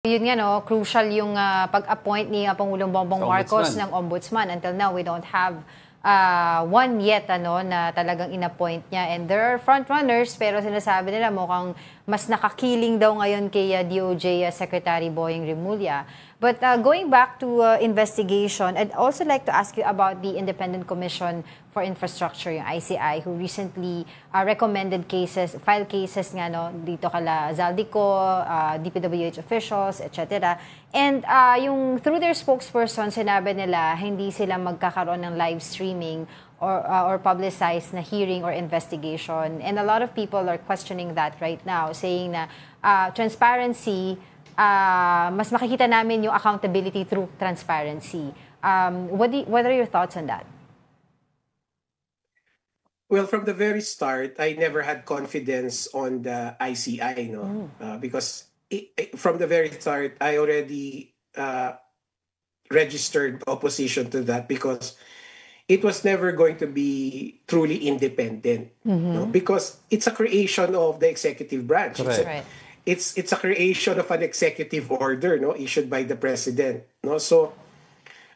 Yun nga, no, crucial yung pag-appoint ni Pangulong Bongbong Marcos ng ombudsman. Until now, we don't have one yet na talagang inappoint niya. And there are frontrunners, pero sinasabi nila mukhang mas nakakiling daw ngayon kay DOJ Secretary Boying Rimulya. But going back to investigation, I'd also like to ask you about the Independent Commission for Infrastructure, yung ICI, who recently recommended filed cases nga dito kala Zaldico, DPWH officials, etc. And through their spokesperson, sinabi nila hindi sila magkakaroon ng live streaming or publicized na hearing or investigation. And a lot of people are questioning that right now, saying na transparency, mas makikita namin yung accountability through transparency. What are your thoughts on that? Well, from the very start, I never had confidence on the ICI, because from the very start, I already registered opposition to that because it was never going to be truly independent, because it's a creation of the executive branch. It's a creation of an executive order, issued by the president. So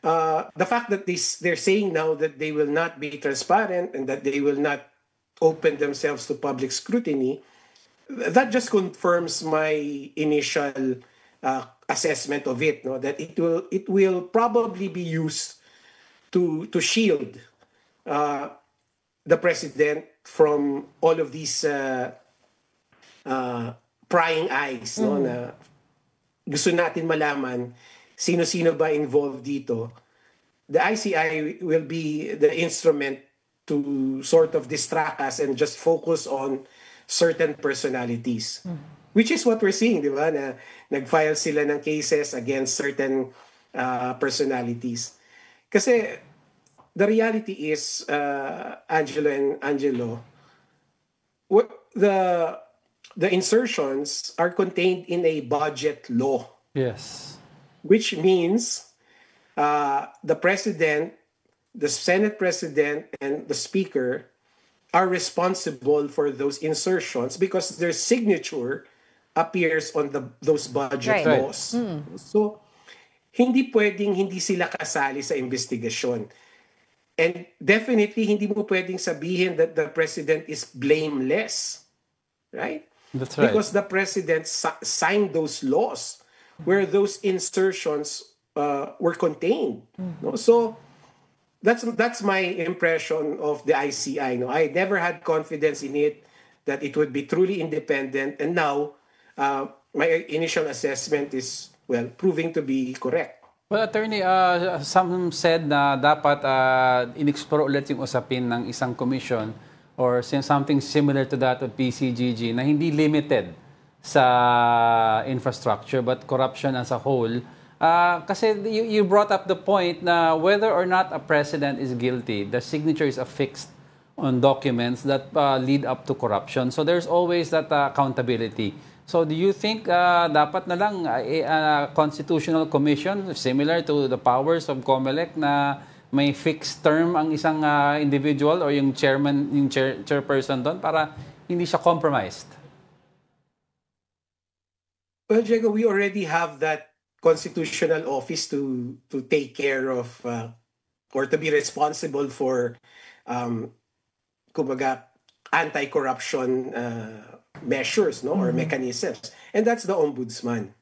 the fact that they're saying now that they will not be transparent and that they will not open themselves to public scrutiny, that just confirms my initial assessment of it, that it will probably be used to shield the president from all of these prying eyes, na gusto natin malaman sino-sino ba involved dito. The ICI will be the instrument to sort of distract us and just focus on certain personalities. Which is what we're seeing, di ba? Na nag-file sila ng cases against certain personalities. Kasi the reality is, Angelo and Angelo, the insertions are contained in a budget law. Yes. Which means the president, the Senate president, and the speaker are responsible for those insertions because their signature appears on those budget laws. So, hindi pwedeng hindi sila kasali sa investigasyon. And definitely, hindi mo pwedeng sabihin that the president is blameless. Right? That's right. Because the president signed those laws where those insertions were contained. So that's my impression of the ICI. I never had confidence in it that it would be truly independent, and now my initial assessment is proving to be correct. Well, Attorney, some said na dapat in-explore ulit yung usapin ng isang commission or something similar to that of PCGG na hindi limited sa infrastructure but corruption as a whole. Kasi you brought up the point na whether or not a president is guilty, the signature is affixed on documents that lead up to corruption. So there's always that accountability. So do you think dapat na lang a constitutional commission similar to the powers of COMELEC na may fixed term ang isang individual or yung chairman, yung chairperson doon para hindi siya compromised? Well, Diego, we already have that constitutional office to take care of or to be responsible for kumbaga anti-corruption measures or mechanisms. And that's the ombudsman.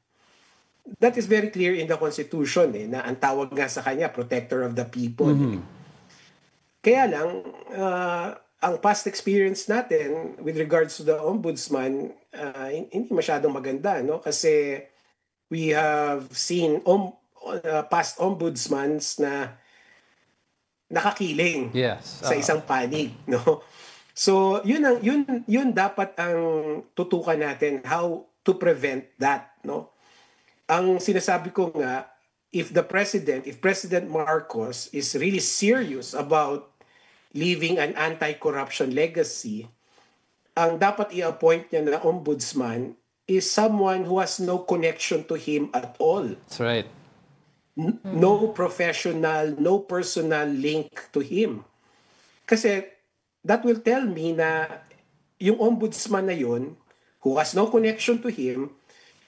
That is very clear in the Constitution na ang tawag nga sa kanya, protector of the people. Kaya lang, ang past experience natin with regards to the ombudsman, hindi masyadong maganda. Kasi we have seen past ombudsmans na nakakiling sa isang panig. So, yun dapat ang tutukan natin, how to prevent that. Ang sinasabi ko nga, if President Marcos is really serious about leaving an anti-corruption legacy, ang dapat i-appoint niya na ombudsman is someone who has no connection to him at all. That's right. No professional, no personal link to him. Kasi that will tell me na yung ombudsman na yun, who has no connection to him,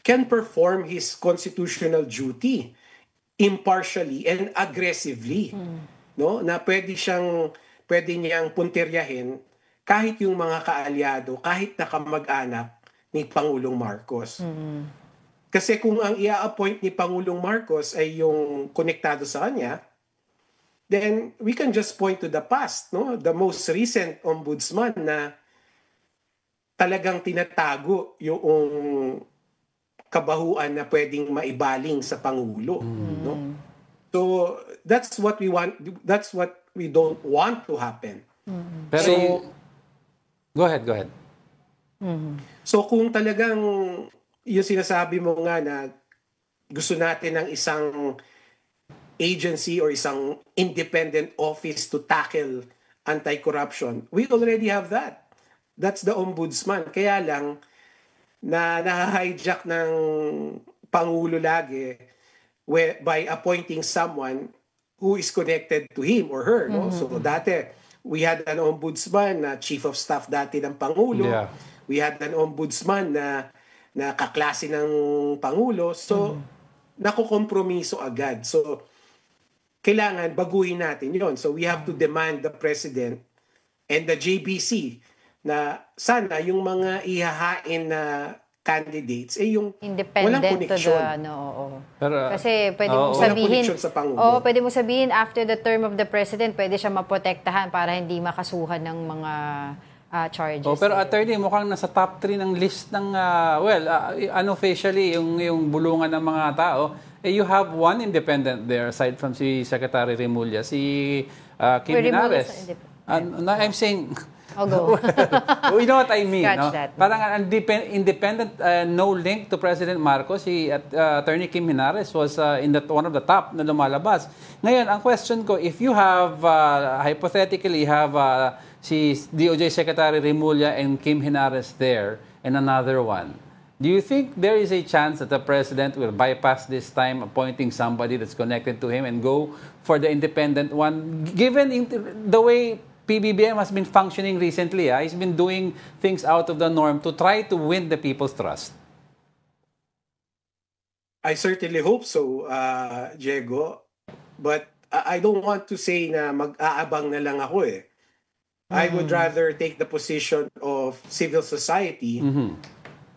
can perform his constitutional duty impartially and aggressively, no? Na pwede niyang puntiryahin kahit yung mga kaalyado, kahit na kamag-anak ni Pangulong Marcos. Kasi kung ang i-appoint ni Pangulong Marcos ay yung konektado sa kanya, then we can just point to the past, no? The most recent ombudsman na talagang tinatago yung kabahuan na pwedeng maibaling sa Pangulo. No? So, that's what we want. That's what we don't want to happen. Pero So, go ahead. so kung talagang yung sinasabi mo nga na gusto natin ng isang agency or isang independent office to tackle anti-corruption, we already have that. That's the ombudsman. Kaya lang, na nahijack ng Pangulo lagi by appointing someone who is connected to him or her. No? So dati, we had an ombudsman na chief of staff dati ng Pangulo. Yeah. We had an ombudsman na kaklase ng Pangulo. So, nakukompromiso agad. So, kailangan baguhin natin yon. So, we have to demand the President and the JBC na sana yung mga ihahain na candidates yung walang Independent to connection. Pero, kasi pwede mong Walang sabihin, connection sa Pangulo. pwede mong sabihin after the term of the President, pwede siya maprotektahan para hindi makasuhan ng mga charges. pero attorney, mukhang nasa top 3 ng list ng, unofficially, yung bulungan ng mga tao, you have one independent there aside from si Secretary Remulla, si Kim Remulla's Henares. independent. I'm saying, I'll go. you know what I mean, Scratch no? that. Parang an independent, no link to President Marcos. Si Attorney Kim Henares was one of the top na lumalabas. Ngayon, ang question ko, if you have, hypothetically, have si DOJ Secretary Remulla and Kim Henares there, and another one, do you think there is a chance that the President will bypass this time appointing somebody that's connected to him and go for the independent one, given the way PBBM has been functioning recently? He's been doing things out of the norm to try to win the people's trust. I certainly hope so, Diego. But I don't want to say na mag-aabang na lang ako eh. I would rather take the position of civil society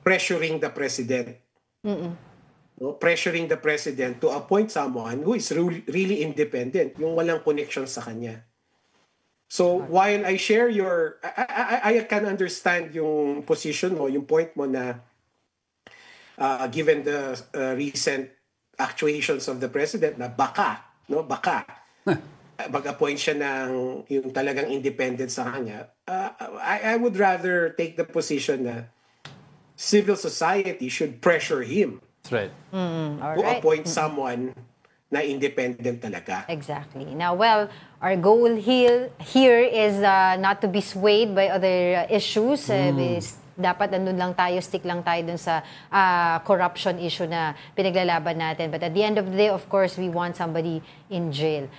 pressuring the President. No? Pressuring the President to appoint someone who is really independent, yung walang connection sa kanya. So while I share I can understand yung position mo, yung point mo na given the recent actuations of the President na baka mag-appoint siya ng yung talagang independent sa kanya, I would rather take the position na civil society should pressure him That's right. to appoint someone na independent talaga. Exactly. Now, well, our goal here is not to be swayed by other issues. Dapat andun lang tayo, stick lang tayo dun sa corruption issue na pinaglalaban natin. But at the end of the day, of course, we want somebody in jail.